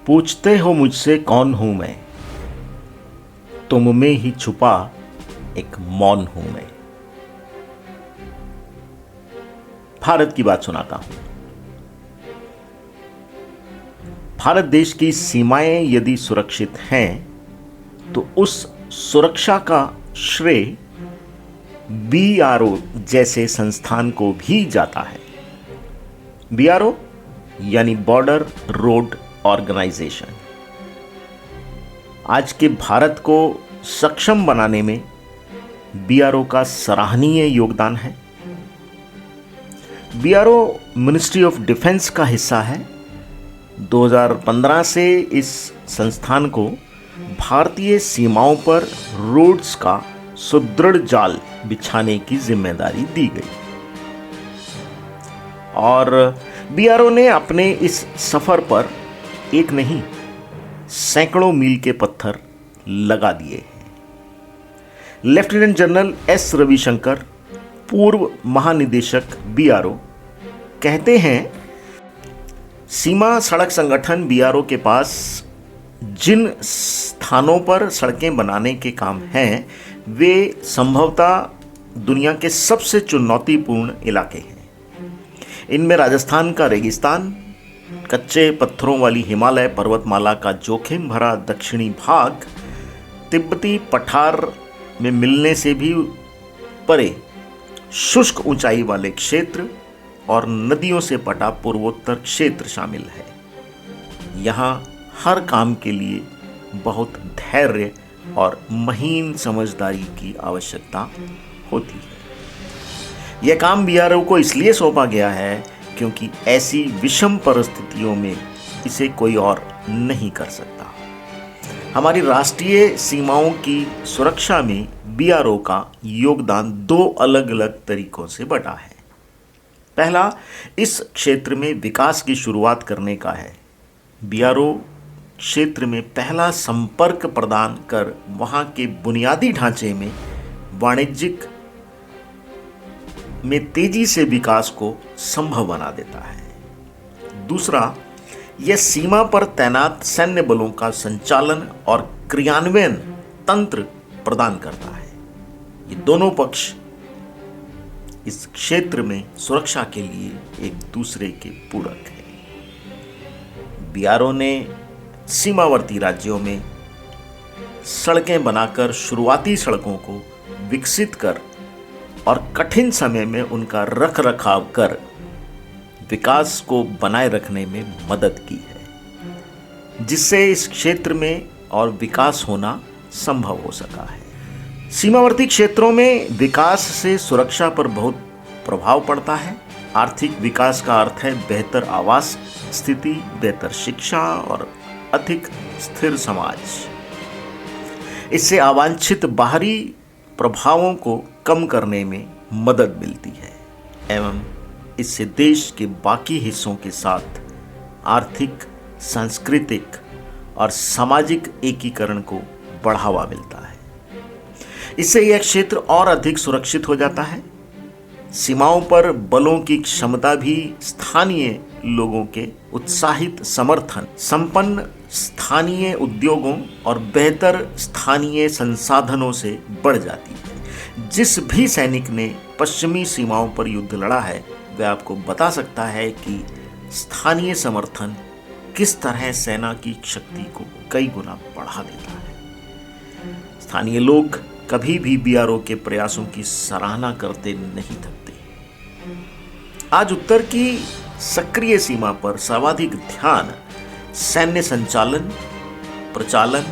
पूछते हो मुझसे कौन हूं मैं, तुम में ही छुपा एक मौन हूं मैं। भारत की बात सुनाता हूं। भारत देश की सीमाएं यदि सुरक्षित हैं तो उस सुरक्षा का श्रेय बीआरओ जैसे संस्थान को भी जाता है। बीआरओ यानी बॉर्डर रोड ऑर्गेनाइजेशन आज के भारत को सक्षम बनाने में बीआरओ का सराहनीय योगदान है। बीआरओ मिनिस्ट्री ऑफ डिफेंस का हिस्सा है। 2015 से इस संस्थान को भारतीय सीमाओं पर रोड्स का सुदृढ़ जाल बिछाने की जिम्मेदारी दी गई और बीआरओ ने अपने इस सफर पर एक नहीं सैकड़ों मील के पत्थर लगा दिए हैं। लेफ्टिनेंट जनरल एस रविशंकर, पूर्व महानिदेशक बीआरओ, कहते हैं, सीमा सड़क संगठन बीआरओ के पास जिन स्थानों पर सड़कें बनाने के काम हैं वे संभवतः दुनिया के सबसे चुनौतीपूर्ण इलाके हैं। इनमें राजस्थान का रेगिस्तान, कच्चे पत्थरों वाली हिमालय पर्वतमाला का जोखिम भरा दक्षिणी भाग, तिब्बती पठार में मिलने से भी परे शुष्क ऊंचाई वाले क्षेत्र और नदियों से पटा पूर्वोत्तर क्षेत्र शामिल है। यहाँ हर काम के लिए बहुत धैर्य और महीन समझदारी की आवश्यकता होती है। यह काम बीआरओ को इसलिए सौंपा गया है क्योंकि ऐसी विषम परिस्थितियों में इसे कोई और नहीं कर सकता। हमारी राष्ट्रीय सीमाओं की सुरक्षा में बीआरओ का योगदान दो अलग अलग तरीकों से बटा है। पहला, इस क्षेत्र में विकास की शुरुआत करने का है। बीआरओ क्षेत्र में पहला संपर्क प्रदान कर वहां के बुनियादी ढांचे में वाणिज्यिक में तेजी से विकास को संभव बना देता है। दूसरा, यह सीमा पर तैनात सैन्य बलों का संचालन और क्रियान्वयन तंत्र प्रदान करता है। ये दोनों पक्ष इस क्षेत्र में सुरक्षा के लिए एक दूसरे के पूरक है। बीआरओ ने सीमावर्ती राज्यों में सड़कें बनाकर शुरुआती सड़कों को विकसित कर और कठिन समय में उनका रख रखाव कर विकास को बनाए रखने में मदद की है, जिससे इस क्षेत्र में और विकास होना संभव हो सका है। सीमावर्ती क्षेत्रों में विकास से सुरक्षा पर बहुत प्रभाव पड़ता है। आर्थिक विकास का अर्थ है बेहतर आवास स्थिति, बेहतर शिक्षा और अधिक स्थिर समाज। इससे अवांछित बाहरी प्रभावों को कम करने में मदद मिलती है एवं इससे देश के बाकी हिस्सों के साथ आर्थिक, सांस्कृतिक और सामाजिक एकीकरण को बढ़ावा मिलता है। इससे यह क्षेत्र और अधिक सुरक्षित हो जाता है। सीमाओं पर बलों की क्षमता भी स्थानीय लोगों के उत्साहित समर्थन, संपन्न स्थानीय उद्योगों और बेहतर स्थानीय संसाधनों से बढ़ जाती है। जिस भी सैनिक ने पश्चिमी सीमाओं पर युद्ध लड़ा है वह आपको बता सकता है कि स्थानीय समर्थन किस तरह सेना की शक्ति को कई गुना बढ़ा देता है। स्थानीय लोग कभी भी बीआरओ के प्रयासों की सराहना करते नहीं थकते। आज उत्तर की सक्रिय सीमा पर सर्वाधिक ध्यान सैन्य संचालन, प्रचालन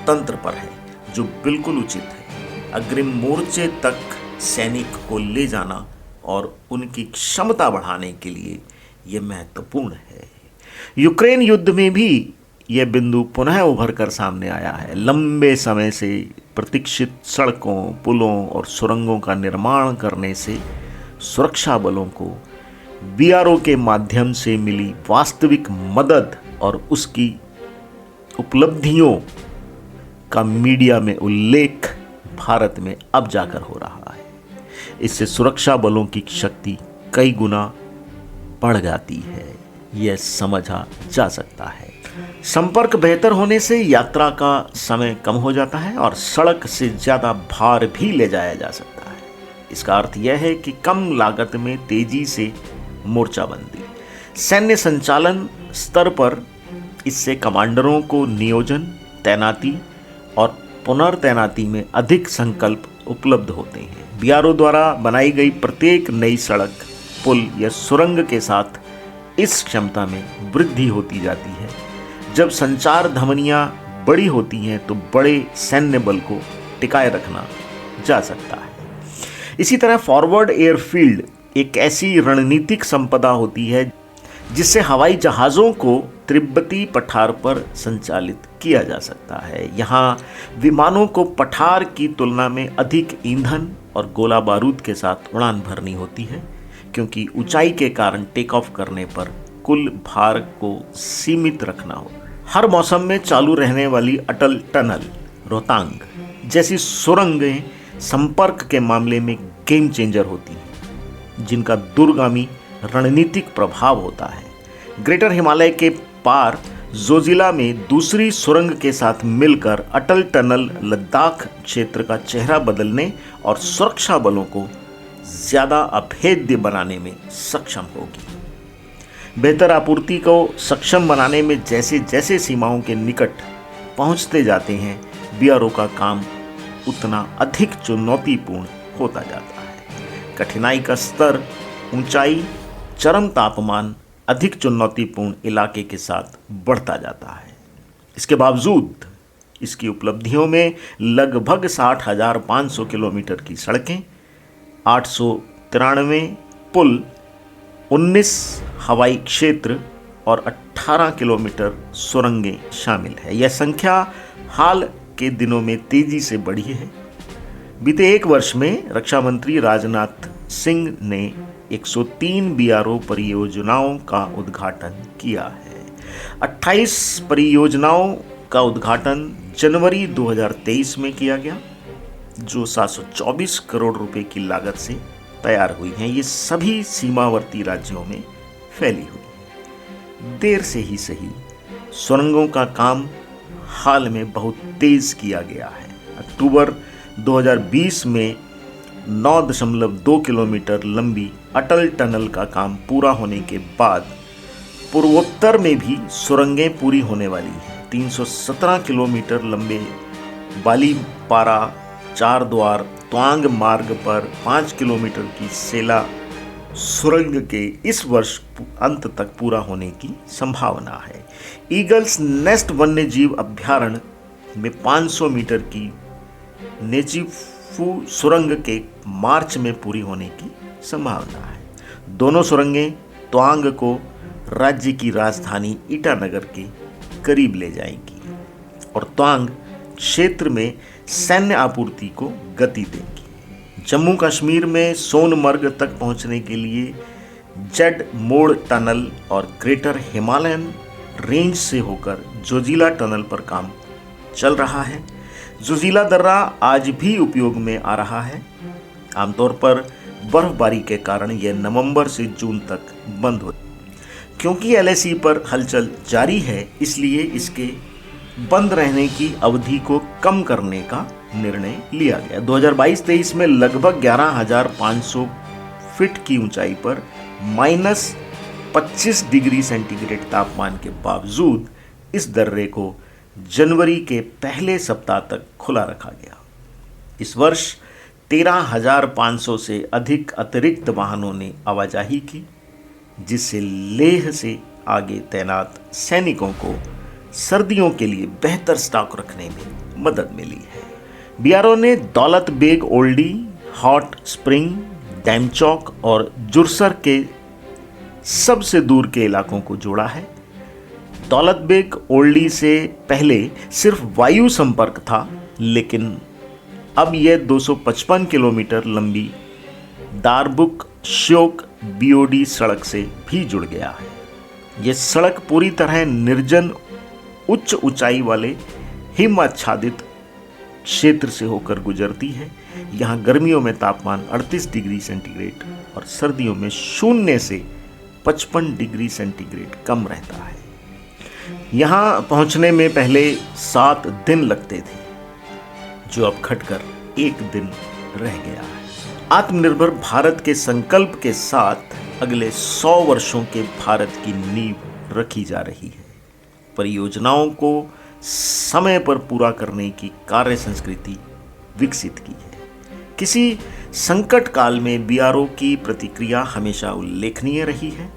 तंत्र पर है, जो बिल्कुल उचित है। अग्रिम मोर्चे तक सैनिक को ले जाना और उनकी क्षमता बढ़ाने के लिए यह महत्वपूर्ण है। यूक्रेन युद्ध में भी यह बिंदु पुनः उभर कर सामने आया है। लंबे समय से प्रतीक्षित सड़कों, पुलों और सुरंगों का निर्माण करने से सुरक्षा बलों को बीआरओ के माध्यम से मिली वास्तविक मदद और उसकी उपलब्धियों का मीडिया में उल्लेख भारत में अब जाकर हो रहा है। इससे सुरक्षा बलों की शक्ति कई गुना बढ़ जाती है। यह समझा जा सकता है। संपर्क बेहतर होने से यात्रा का समय कम हो जाता है और सड़क से ज़्यादा भार भी ले जाया जा सकता है। इसका अर्थ यह है कि कम लागत में तेजी से मोर्चाबंदी। सैन्य संचालन स्तर पर इससे कमांडरों को नियोजन, तैनाती और पुनर्तैनाती में अधिक संकल्प उपलब्ध होते हैं। बीआरओ द्वारा बनाई गई प्रत्येक नई सड़क, पुल या सुरंग के साथ इस क्षमता में वृद्धि होती जाती है। जब संचार धमनियां बड़ी होती हैं तो बड़े सैन्य बल को टिकाए रखना जा सकता है। इसी तरह फॉरवर्ड एयरफील्ड एक ऐसी रणनीतिक संपदा होती है जिससे हवाई जहाज़ों को तिब्बती पठार पर संचालित किया जा सकता है। यहाँ विमानों को पठार की तुलना में अधिक ईंधन और गोला बारूद के साथ उड़ान भरनी होती है, क्योंकि ऊंचाई के कारण टेक ऑफ करने पर कुल भार को सीमित रखना हो। हर मौसम में चालू रहने वाली अटल टनल, रोहतांग जैसी सुरंगें संपर्क के मामले में गेम चेंजर होती हैं, जिनका दूरगामी रणनीतिक प्रभाव होता है। ग्रेटर हिमालय के पार जोजिला में दूसरी सुरंग के साथ मिलकर अटल टनल लद्दाख क्षेत्र का चेहरा बदलने और सुरक्षा बलों को ज़्यादा अभेद्य बनाने में सक्षम होगी। बेहतर आपूर्ति को सक्षम बनाने में जैसे जैसे सीमाओं के निकट पहुंचते जाते हैं, बीआरओ का काम उतना अधिक चुनौतीपूर्ण होता जाता है। कठिनाई का स्तर, ऊंचाई, चरम तापमान अधिक चुनौतीपूर्ण इलाके के साथ बढ़ता जाता है। इसके बावजूद इसकी उपलब्धियों में लगभग 60,500 किलोमीटर की सड़कें, 893 पुल, 19 हवाई क्षेत्र और 18 किलोमीटर सुरंगें शामिल है। यह संख्या हाल के दिनों में तेजी से बढ़ी है। बीते एक वर्ष में रक्षा मंत्री राजनाथ सिंह ने 103 बीआरओ परियोजनाओं का उद्घाटन किया है। 28 परियोजनाओं का उद्घाटन जनवरी 2023 में किया गया, जो 724 करोड़ रुपए की लागत से तैयार हुई हैं। ये सभी सीमावर्ती राज्यों में फैली हुई। देर से ही सही, सुरंगों का काम हाल में बहुत तेज किया गया है। अक्टूबर 2020 में 9.2 किलोमीटर लंबी अटल टनल का काम पूरा होने के बाद पूर्वोत्तर में भी सुरंगें पूरी होने वाली हैं। 317 किलोमीटर लंबे बालीपारा चार द्वार त्वांग मार्ग पर 5 किलोमीटर की सेला सुरंग के इस वर्ष अंत तक पूरा होने की संभावना है। ईगल्स नेस्ट वन्यजीव अभ्यारण्य में 500 मीटर की नेजीफू सुरंग के मार्च में पूरी होने की संभावना है। दोनों सुरंगें त्वांग को राज्य की राजधानी ईटानगर के करीब ले जाएंगी और त्वांग क्षेत्र में सैन्य आपूर्ति को गति देंगी। जम्मू कश्मीर में सोनमर्ग तक पहुंचने के लिए जेड मोड़ टनल और ग्रेटर हिमालयन रेंज से होकर जोजिला टनल पर काम चल रहा है। जोजिला दर्रा आज भी उपयोग में आ रहा है। आमतौर पर बर्फबारी के कारण यह नवंबर से जून तक बंद हो। क्योंकि एलएसी पर हलचल जारी है, इसलिए इसके बंद रहने की अवधि को कम करने का निर्णय लिया गया। 2022-23 में लगभग 11,500 फीट की ऊंचाई पर -25 डिग्री सेंटीग्रेड तापमान के बावजूद इस दर्रे को जनवरी के पहले सप्ताह तक खुला रखा गया। इस वर्ष 13,500 से अधिक अतिरिक्त वाहनों ने आवाजाही की, जिससे लेह से आगे तैनात सैनिकों को सर्दियों के लिए बेहतर स्टॉक रखने में मदद मिली है। बीआरओ ने दौलत बेग ओल्डी, हॉट स्प्रिंग, डैमचौक और जुरसर के सबसे दूर के इलाकों को जोड़ा है। दौलत बेग ओल्डी से पहले सिर्फ वायु संपर्क था, लेकिन अब यह 255 किलोमीटर लंबी दारबुक श्योक बीओडी सड़क से भी जुड़ गया है। यह सड़क पूरी तरह निर्जन उच्च ऊंचाई वाले हिम आच्छादित क्षेत्र से होकर गुजरती है। यहाँ गर्मियों में तापमान 38 डिग्री सेंटीग्रेड और सर्दियों में 0 से 55 डिग्री सेंटीग्रेड कम रहता है। यहाँ पहुँचने में पहले 7 दिन लगते थे, जो अब घटकर 1 दिन रह गया है। आत्मनिर्भर भारत के संकल्प के साथ अगले 100 वर्षों के भारत की नींव रखी जा रही है। परियोजनाओं को समय पर पूरा करने की कार्य संस्कृति विकसित की है। किसी संकट काल में बीआरओ की प्रतिक्रिया हमेशा उल्लेखनीय रही है।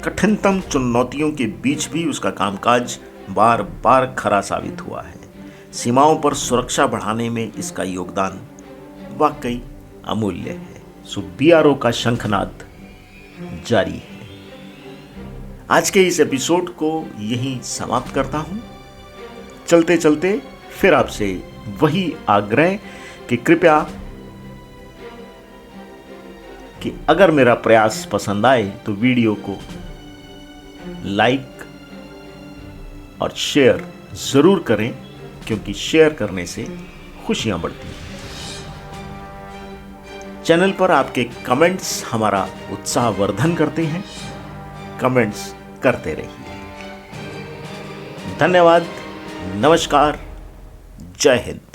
कठिनतम चुनौतियों के बीच भी उसका कामकाज बार बार खरा साबित हुआ है। सीमाओं पर सुरक्षा बढ़ाने में इसका योगदान वाकई अमूल्य है। सो बीआरओ का शंखनाद जारी है। आज के इस एपिसोड को यहीं समाप्त करता हूं। चलते चलते फिर आपसे वही आग्रह कि कृपया कि अगर मेरा प्रयास पसंद आए तो वीडियो को लाइक और शेयर जरूर करें, क्योंकि शेयर करने से खुशियां बढ़ती हैं। चैनल पर आपके कमेंट्स हमारा उत्साहवर्धन करते हैं। कमेंट्स करते रहिए। धन्यवाद। नमस्कार। जय हिंद।